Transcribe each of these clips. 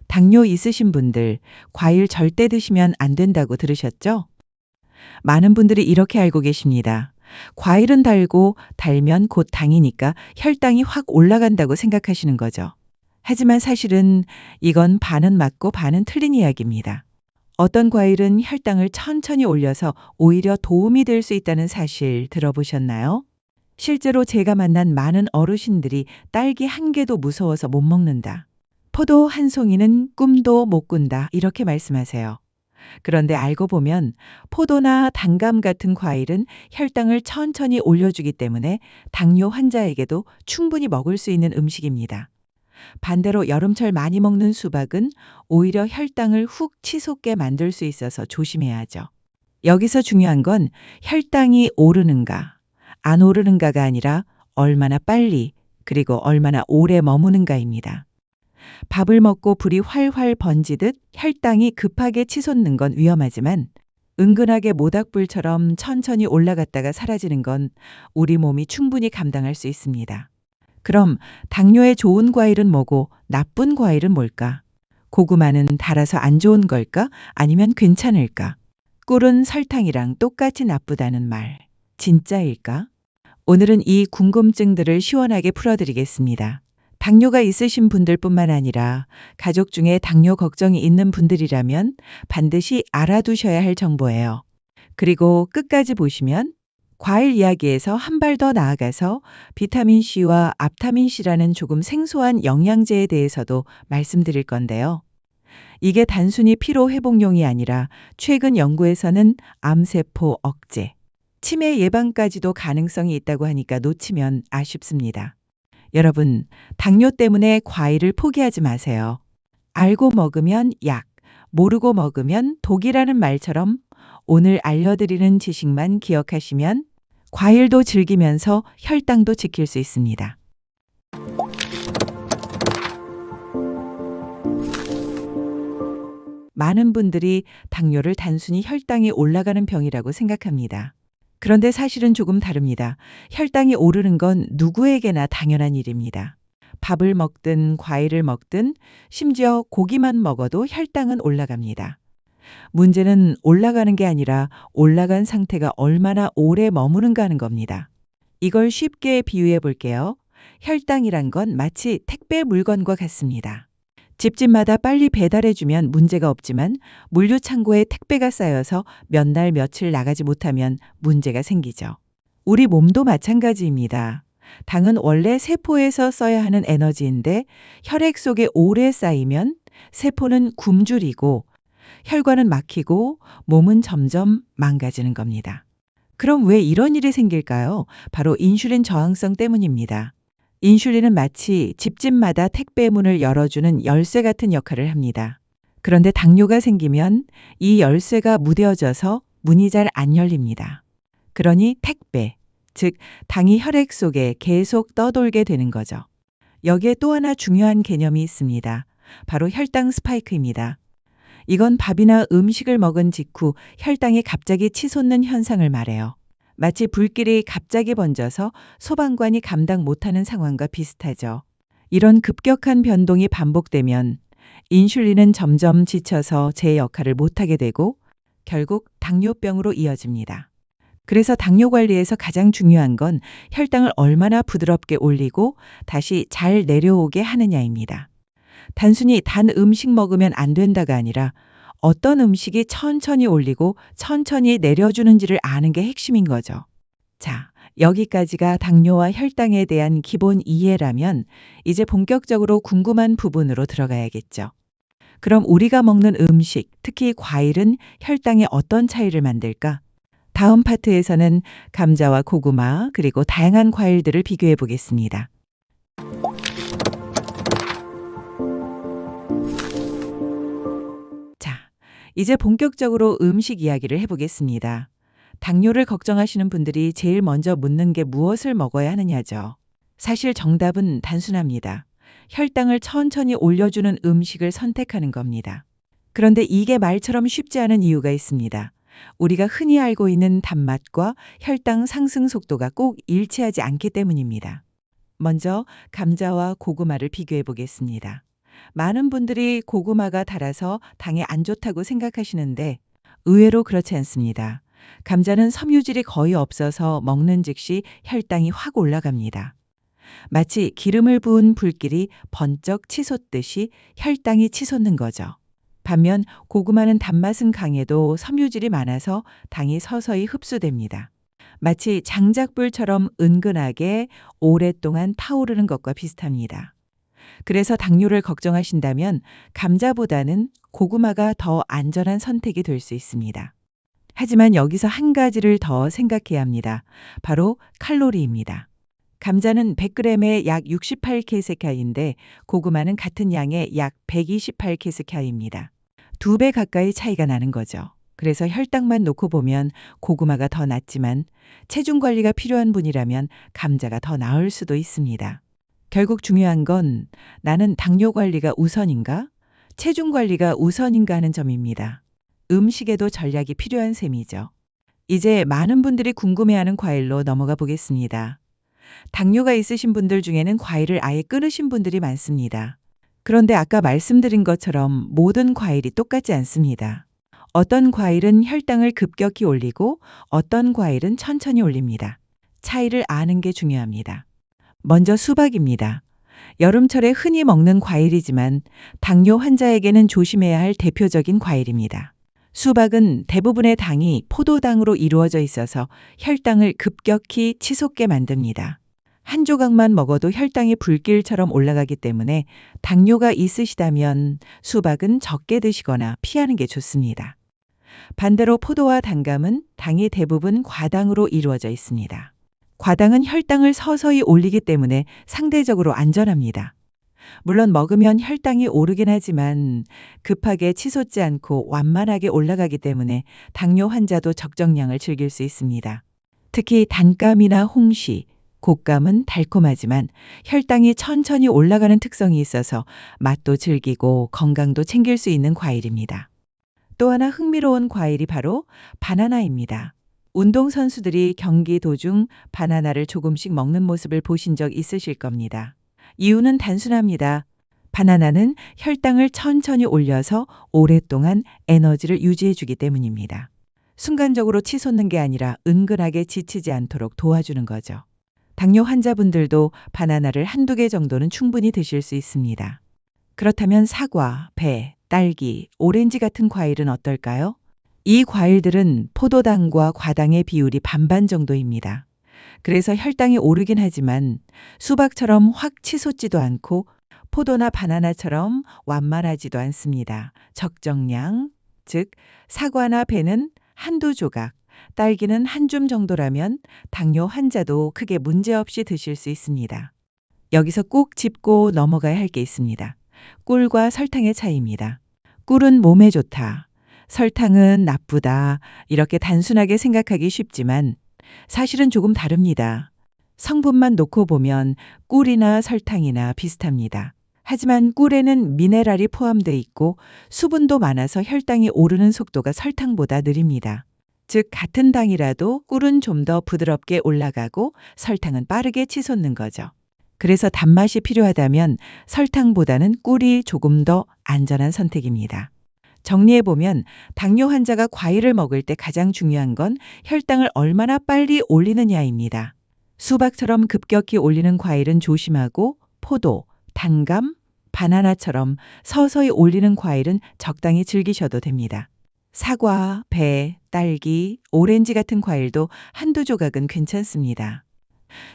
당뇨 있으신 분들, 과일 절대 드시면 안 된다고 들으셨죠? 많은 분들이 이렇게 알고 계십니다. 과일은 달고 달면 곧 당이니까 혈당이 확 올라간다고 생각하시는 거죠. 하지만 사실은 이건 반은 맞고 반은 틀린 이야기입니다. 어떤 과일은 혈당을 천천히 올려서 오히려 도움이 될 수 있다는 사실 들어보셨나요? 실제로 제가 만난 많은 어르신들이 딸기 한 개도 무서워서 못 먹는다. 포도 한 송이는 꿈도 못 꾼다. 이렇게 말씀하세요. 그런데 알고 보면 포도나 단감 같은 과일은 혈당을 천천히 올려주기 때문에 당뇨 환자에게도 충분히 먹을 수 있는 음식입니다. 반대로 여름철 많이 먹는 수박은 오히려 혈당을 훅 치솟게 만들 수 있어서 조심해야 하죠. 여기서 중요한 건 혈당이 오르는가, 안 오르는가가 아니라 얼마나 빨리, 그리고 얼마나 오래 머무는가입니다. 밥을 먹고 불이 활활 번지듯 혈당이 급하게 치솟는 건 위험하지만 은근하게 모닥불처럼 천천히 올라갔다가 사라지는 건 우리 몸이 충분히 감당할 수 있습니다. 그럼 당뇨에 좋은 과일은 뭐고 나쁜 과일은 뭘까? 고구마는 달아서 안 좋은 걸까? 아니면 괜찮을까? 꿀은 설탕이랑 똑같이 나쁘다는 말, 진짜일까? 오늘은 이 궁금증들을 시원하게 풀어드리겠습니다. 당뇨가 있으신 분들뿐만 아니라 가족 중에 당뇨 걱정이 있는 분들이라면 반드시 알아두셔야 할 정보예요. 그리고 끝까지 보시면 과일 이야기에서 한 발 더 나아가서 비타민C와 앞타민C라는 조금 생소한 영양제에 대해서도 말씀드릴 건데요. 이게 단순히 피로 회복용이 아니라 최근 연구에서는 암세포 억제, 치매 예방까지도 가능성이 있다고 하니까 놓치면 아쉽습니다. 여러분, 당뇨 때문에 과일을 포기하지 마세요. 알고 먹으면 약, 모르고 먹으면 독이라는 말처럼 오늘 알려드리는 지식만 기억하시면 과일도 즐기면서 혈당도 지킬 수 있습니다. 많은 분들이 당뇨를 단순히 혈당이 올라가는 병이라고 생각합니다. 그런데 사실은 조금 다릅니다. 혈당이 오르는 건 누구에게나 당연한 일입니다. 밥을 먹든 과일을 먹든 심지어 고기만 먹어도 혈당은 올라갑니다. 문제는 올라가는 게 아니라 올라간 상태가 얼마나 오래 머무는가 하는 겁니다. 이걸 쉽게 비유해 볼게요. 혈당이란 건 마치 택배 물건과 같습니다. 집집마다 빨리 배달해주면 문제가 없지만 물류창고에 택배가 쌓여서 몇 날 며칠 나가지 못하면 문제가 생기죠. 우리 몸도 마찬가지입니다. 당은 원래 세포에서 써야 하는 에너지인데 혈액 속에 오래 쌓이면 세포는 굶주리고 혈관은 막히고 몸은 점점 망가지는 겁니다. 그럼 왜 이런 일이 생길까요? 바로 인슐린 저항성 때문입니다. 인슐린은 마치 집집마다 택배문을 열어주는 열쇠 같은 역할을 합니다. 그런데 당뇨가 생기면 이 열쇠가 무뎌져서 문이 잘 안 열립니다. 그러니 택배, 즉 당이 혈액 속에 계속 떠돌게 되는 거죠. 여기에 또 하나 중요한 개념이 있습니다. 바로 혈당 스파이크입니다. 이건 밥이나 음식을 먹은 직후 혈당이 갑자기 치솟는 현상을 말해요. 마치 불길이 갑자기 번져서 소방관이 감당 못하는 상황과 비슷하죠. 이런 급격한 변동이 반복되면 인슐린은 점점 지쳐서 제 역할을 못하게 되고 결국 당뇨병으로 이어집니다. 그래서 당뇨 관리에서 가장 중요한 건 혈당을 얼마나 부드럽게 올리고 다시 잘 내려오게 하느냐입니다. 단순히 단 음식 먹으면 안 된다가 아니라 어떤 음식이 천천히 올리고 천천히 내려주는지를 아는 게 핵심인 거죠. 자, 여기까지가 당뇨와 혈당에 대한 기본 이해라면 이제 본격적으로 궁금한 부분으로 들어가야겠죠. 그럼 우리가 먹는 음식, 특히 과일은 혈당에 어떤 차이를 만들까? 다음 파트에서는 감자와 고구마, 그리고 다양한 과일들을 비교해 보겠습니다. 이제 본격적으로 음식 이야기를 해보겠습니다. 당뇨를 걱정하시는 분들이 제일 먼저 묻는 게 무엇을 먹어야 하느냐죠. 사실 정답은 단순합니다. 혈당을 천천히 올려주는 음식을 선택하는 겁니다. 그런데 이게 말처럼 쉽지 않은 이유가 있습니다. 우리가 흔히 알고 있는 단맛과 혈당 상승 속도가 꼭 일치하지 않기 때문입니다. 먼저 감자와 고구마를 비교해 보겠습니다. 많은 분들이 고구마가 달아서 당에 안 좋다고 생각하시는데 의외로 그렇지 않습니다. 감자는 섬유질이 거의 없어서 먹는 즉시 혈당이 확 올라갑니다. 마치 기름을 부은 불길이 번쩍 치솟듯이 혈당이 치솟는 거죠. 반면 고구마는 단맛은 강해도 섬유질이 많아서 당이 서서히 흡수됩니다. 마치 장작불처럼 은근하게 오랫동안 타오르는 것과 비슷합니다. 그래서 당뇨를 걱정하신다면 감자보다는 고구마가 더 안전한 선택이 될 수 있습니다. 하지만 여기서 한 가지를 더 생각해야 합니다. 바로 칼로리입니다. 감자는 100g에 약 68kcal인데 고구마는 같은 양의 약 128kcal입니다. 2배 가까이 차이가 나는 거죠. 그래서 혈당만 놓고 보면 고구마가 더 낫지만 체중 관리가 필요한 분이라면 감자가 더 나을 수도 있습니다. 결국 중요한 건 나는 당뇨 관리가 우선인가? 체중 관리가 우선인가 하는 점입니다. 음식에도 전략이 필요한 셈이죠. 이제 많은 분들이 궁금해하는 과일로 넘어가 보겠습니다. 당뇨가 있으신 분들 중에는 과일을 아예 끊으신 분들이 많습니다. 그런데 아까 말씀드린 것처럼 모든 과일이 똑같지 않습니다. 어떤 과일은 혈당을 급격히 올리고 어떤 과일은 천천히 올립니다. 차이를 아는 게 중요합니다. 먼저 수박입니다. 여름철에 흔히 먹는 과일이지만 당뇨 환자에게는 조심해야 할 대표적인 과일입니다. 수박은 대부분의 당이 포도당으로 이루어져 있어서 혈당을 급격히 치솟게 만듭니다. 한 조각만 먹어도 혈당이 불길처럼 올라가기 때문에 당뇨가 있으시다면 수박은 적게 드시거나 피하는 게 좋습니다. 반대로 포도와 단감은 당이 대부분 과당으로 이루어져 있습니다. 과당은 혈당을 서서히 올리기 때문에 상대적으로 안전합니다. 물론 먹으면 혈당이 오르긴 하지만 급하게 치솟지 않고 완만하게 올라가기 때문에 당뇨 환자도 적정량을 즐길 수 있습니다. 특히 단감이나 홍시, 곶감은 달콤하지만 혈당이 천천히 올라가는 특성이 있어서 맛도 즐기고 건강도 챙길 수 있는 과일입니다. 또 하나 흥미로운 과일이 바로 바나나입니다. 운동선수들이 경기 도중 바나나를 조금씩 먹는 모습을 보신 적 있으실 겁니다. 이유는 단순합니다. 바나나는 혈당을 천천히 올려서 오랫동안 에너지를 유지해주기 때문입니다. 순간적으로 치솟는 게 아니라 은근하게 지치지 않도록 도와주는 거죠. 당뇨 환자분들도 바나나를 한두 개 정도는 충분히 드실 수 있습니다. 그렇다면 사과, 배, 딸기, 오렌지 같은 과일은 어떨까요? 이 과일들은 포도당과 과당의 비율이 반반 정도입니다. 그래서 혈당이 오르긴 하지만 수박처럼 확 치솟지도 않고 포도나 바나나처럼 완만하지도 않습니다. 적정량, 즉 사과나 배는 한두 조각, 딸기는 한 줌 정도라면 당뇨 환자도 크게 문제없이 드실 수 있습니다. 여기서 꼭 짚고 넘어가야 할 게 있습니다. 꿀과 설탕의 차이입니다. 꿀은 몸에 좋다. 설탕은 나쁘다. 이렇게 단순하게 생각하기 쉽지만 사실은 조금 다릅니다. 성분만 놓고 보면 꿀이나 설탕이나 비슷합니다. 하지만 꿀에는 미네랄이 포함되어 있고 수분도 많아서 혈당이 오르는 속도가 설탕보다 느립니다. 즉 같은 당이라도 꿀은 좀 더 부드럽게 올라가고 설탕은 빠르게 치솟는 거죠. 그래서 단맛이 필요하다면 설탕보다는 꿀이 조금 더 안전한 선택입니다. 정리해보면 당뇨 환자가 과일을 먹을 때 가장 중요한 건 혈당을 얼마나 빨리 올리느냐입니다. 수박처럼 급격히 올리는 과일은 조심하고 포도, 단감, 바나나처럼 서서히 올리는 과일은 적당히 즐기셔도 됩니다. 사과, 배, 딸기, 오렌지 같은 과일도 한두 조각은 괜찮습니다.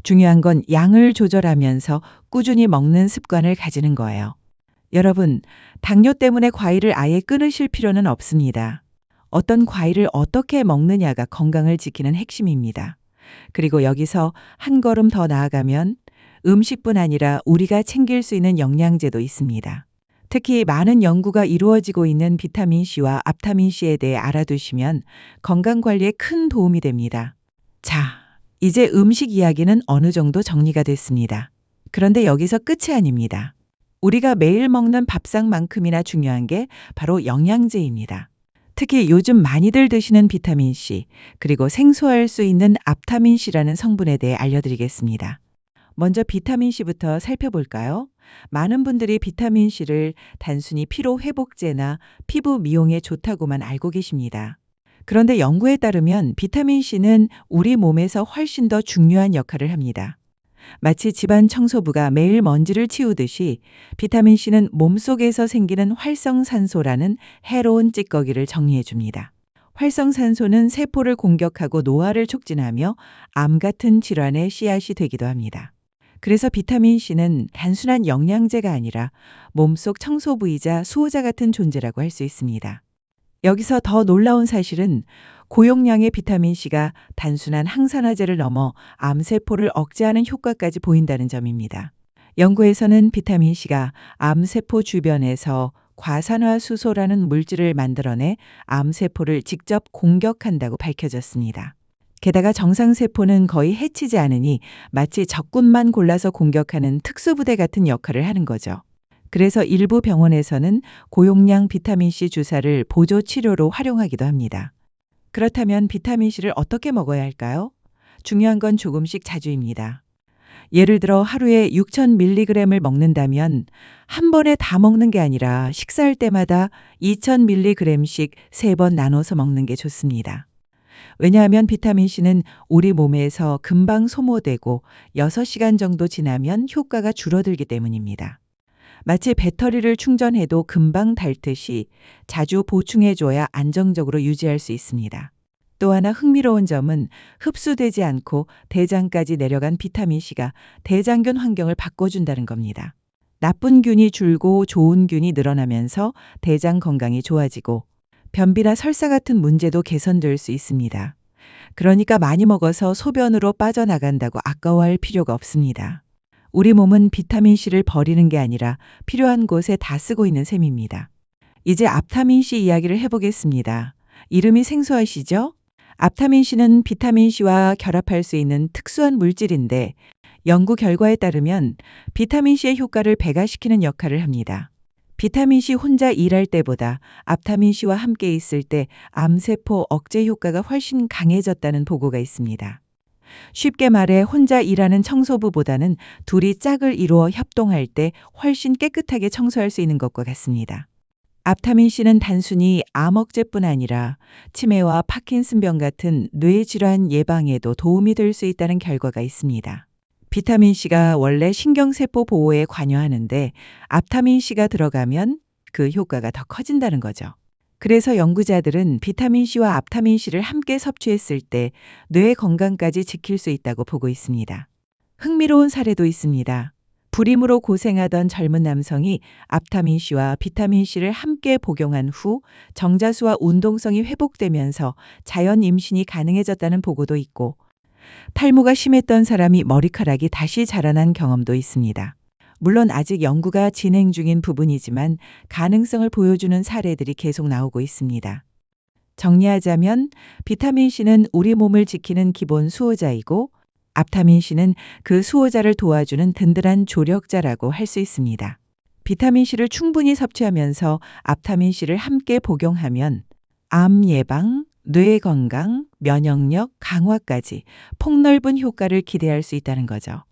중요한 건 양을 조절하면서 꾸준히 먹는 습관을 가지는 거예요. 여러분, 당뇨 때문에 과일을 아예 끊으실 필요는 없습니다. 어떤 과일을 어떻게 먹느냐가 건강을 지키는 핵심입니다. 그리고 여기서 한 걸음 더 나아가면 음식뿐 아니라 우리가 챙길 수 있는 영양제도 있습니다. 특히 많은 연구가 이루어지고 있는 비타민C와 앞타민C에 대해 알아두시면 건강관리에 큰 도움이 됩니다. 자, 이제 음식 이야기는 어느 정도 정리가 됐습니다. 그런데 여기서 끝이 아닙니다. 우리가 매일 먹는 밥상만큼이나 중요한 게 바로 영양제입니다. 특히 요즘 많이들 드시는 비타민C, 그리고 생소할 수 있는 앞타민C라는 성분에 대해 알려드리겠습니다. 먼저 비타민C부터 살펴볼까요? 많은 분들이 비타민 C를 단순히 피로 회복제나 피부 미용에 좋다고만 알고 계십니다. 그런데 연구에 따르면 비타민 C는 우리 몸에서 훨씬 더 중요한 역할을 합니다. 마치 집안 청소부가 매일 먼지를 치우듯이 비타민 C는 몸속에서 생기는 활성산소라는 해로운 찌꺼기를 정리해 줍니다. 활성산소는 세포를 공격하고 노화를 촉진하며 암 같은 질환의 씨앗이 되기도 합니다. 그래서 비타민 C는 단순한 영양제가 아니라 몸속 청소부이자 수호자 같은 존재라고 할 수 있습니다. 여기서 더 놀라운 사실은 고용량의 비타민 C가 단순한 항산화제를 넘어 암세포를 억제하는 효과까지 보인다는 점입니다. 연구에서는 비타민 C가 암세포 주변에서 과산화수소라는 물질을 만들어내 암세포를 직접 공격한다고 밝혀졌습니다. 게다가 정상세포는 거의 해치지 않으니 마치 적군만 골라서 공격하는 특수부대 같은 역할을 하는 거죠. 그래서 일부 병원에서는 고용량 비타민C 주사를 보조 치료로 활용하기도 합니다. 그렇다면 비타민C를 어떻게 먹어야 할까요? 중요한 건 조금씩 자주입니다. 예를 들어 하루에 6,000mg을 먹는다면 한 번에 다 먹는 게 아니라 식사할 때마다 2,000mg씩 3번 나눠서 먹는 게 좋습니다. 왜냐하면 비타민C는 우리 몸에서 금방 소모되고 6시간 정도 지나면 효과가 줄어들기 때문입니다. 마치 배터리를 충전해도 금방 닳듯이 자주 보충해줘야 안정적으로 유지할 수 있습니다. 또 하나 흥미로운 점은 흡수되지 않고 대장까지 내려간 비타민C가 대장균 환경을 바꿔준다는 겁니다. 나쁜 균이 줄고 좋은 균이 늘어나면서 대장 건강이 좋아지고 변비나 설사 같은 문제도 개선될 수 있습니다. 그러니까 많이 먹어서 소변으로 빠져나간다고 아까워할 필요가 없습니다. 우리 몸은 비타민C를 버리는 게 아니라 필요한 곳에 다 쓰고 있는 셈입니다. 이제 앞타민C 이야기를 해보겠습니다. 이름이 생소하시죠? 앞타민C는 비타민C와 결합할 수 있는 특수한 물질인데 연구 결과에 따르면 비타민C의 효과를 배가시키는 역할을 합니다. 비타민C 혼자 일할 때보다 앞타민C와 함께 있을 때 암세포 억제 효과가 훨씬 강해졌다는 보고가 있습니다. 쉽게 말해 혼자 일하는 청소부보다는 둘이 짝을 이루어 협동할 때 훨씬 깨끗하게 청소할 수 있는 것과 같습니다. 앞타민C는 단순히 암 억제뿐 아니라 치매와 파킨슨병 같은 뇌질환 예방에도 도움이 될 수 있다는 결과가 있습니다. 비타민C가 원래 신경세포 보호에 관여하는데 앞타민C가 들어가면 그 효과가 더 커진다는 거죠. 그래서 연구자들은 비타민C와 앞타민C를 함께 섭취했을 때 뇌 건강까지 지킬 수 있다고 보고 있습니다. 흥미로운 사례도 있습니다. 불임으로 고생하던 젊은 남성이 앞타민C와 비타민C를 함께 복용한 후 정자수와 운동성이 회복되면서 자연 임신이 가능해졌다는 보고도 있고 탈모가 심했던 사람이 머리카락이 다시 자라난 경험도 있습니다. 물론 아직 연구가 진행 중인 부분이지만 가능성을 보여주는 사례들이 계속 나오고 있습니다. 정리하자면 비타민C는 우리 몸을 지키는 기본 수호자이고 앞타민C는 그 수호자를 도와주는 든든한 조력자라고 할 수 있습니다. 비타민C를 충분히 섭취하면서 앞타민C를 함께 복용하면 암 예방, 뇌 건강, 면역력 강화까지 폭넓은 효과를 기대할 수 있다는 거죠.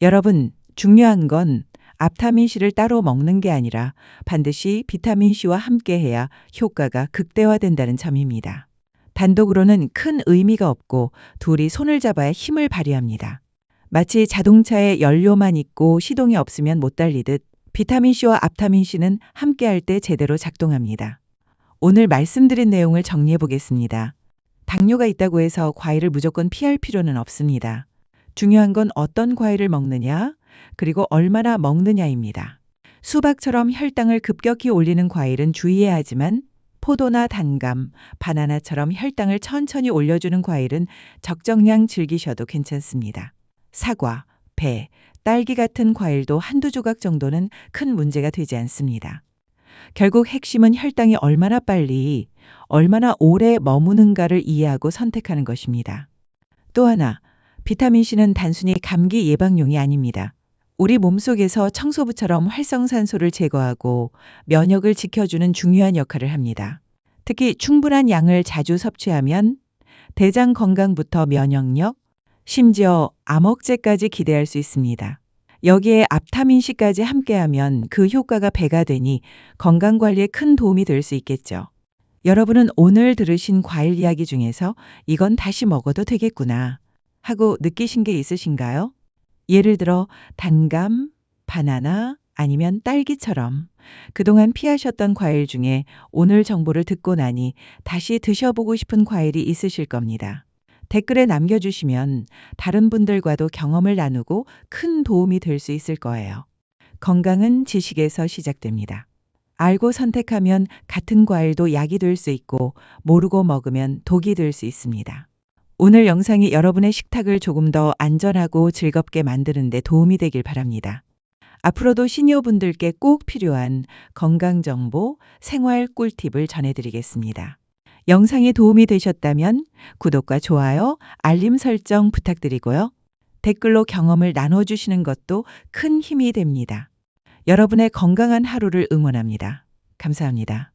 여러분, 중요한 건 앞타민C를 따로 먹는 게 아니라 반드시 비타민C와 함께해야 효과가 극대화된다는 점입니다. 단독으로는 큰 의미가 없고 둘이 손을 잡아야 힘을 발휘합니다. 마치 자동차에 연료만 있고 시동이 없으면 못 달리듯 비타민C와 앞타민C는 함께할 때 제대로 작동합니다. 오늘 말씀드린 내용을 정리해 보겠습니다. 당뇨가 있다고 해서 과일을 무조건 피할 필요는 없습니다. 중요한 건 어떤 과일을 먹느냐, 그리고 얼마나 먹느냐입니다. 수박처럼 혈당을 급격히 올리는 과일은 주의해야 하지만 포도나 단감, 바나나처럼 혈당을 천천히 올려주는 과일은 적정량 즐기셔도 괜찮습니다. 사과, 배, 딸기 같은 과일도 한두 조각 정도는 큰 문제가 되지 않습니다. 결국 핵심은 혈당이 얼마나 빨리, 얼마나 오래 머무는가를 이해하고 선택하는 것입니다. 또 하나, 비타민C는 단순히 감기 예방용이 아닙니다. 우리 몸속에서 청소부처럼 활성산소를 제거하고 면역을 지켜주는 중요한 역할을 합니다. 특히 충분한 양을 자주 섭취하면 대장 건강부터 면역력, 심지어 암 억제까지 기대할 수 있습니다. 여기에 앞타민C까지 함께하면 그 효과가 배가 되니 건강관리에 큰 도움이 될 수 있겠죠. 여러분은 오늘 들으신 과일 이야기 중에서 이건 다시 먹어도 되겠구나 하고 느끼신 게 있으신가요? 예를 들어 단감, 바나나 아니면 딸기처럼 그동안 피하셨던 과일 중에 오늘 정보를 듣고 나니 다시 드셔보고 싶은 과일이 있으실 겁니다. 댓글에 남겨주시면 다른 분들과도 경험을 나누고 큰 도움이 될 수 있을 거예요. 건강은 지식에서 시작됩니다. 알고 선택하면 같은 과일도 약이 될 수 있고 모르고 먹으면 독이 될 수 있습니다. 오늘 영상이 여러분의 식탁을 조금 더 안전하고 즐겁게 만드는 데 도움이 되길 바랍니다. 앞으로도 시니어분들께 꼭 필요한 건강정보, 생활 꿀팁을 전해드리겠습니다. 영상이 도움이 되셨다면 구독과 좋아요, 알림 설정 부탁드리고요. 댓글로 경험을 나눠주시는 것도 큰 힘이 됩니다. 여러분의 건강한 하루를 응원합니다. 감사합니다.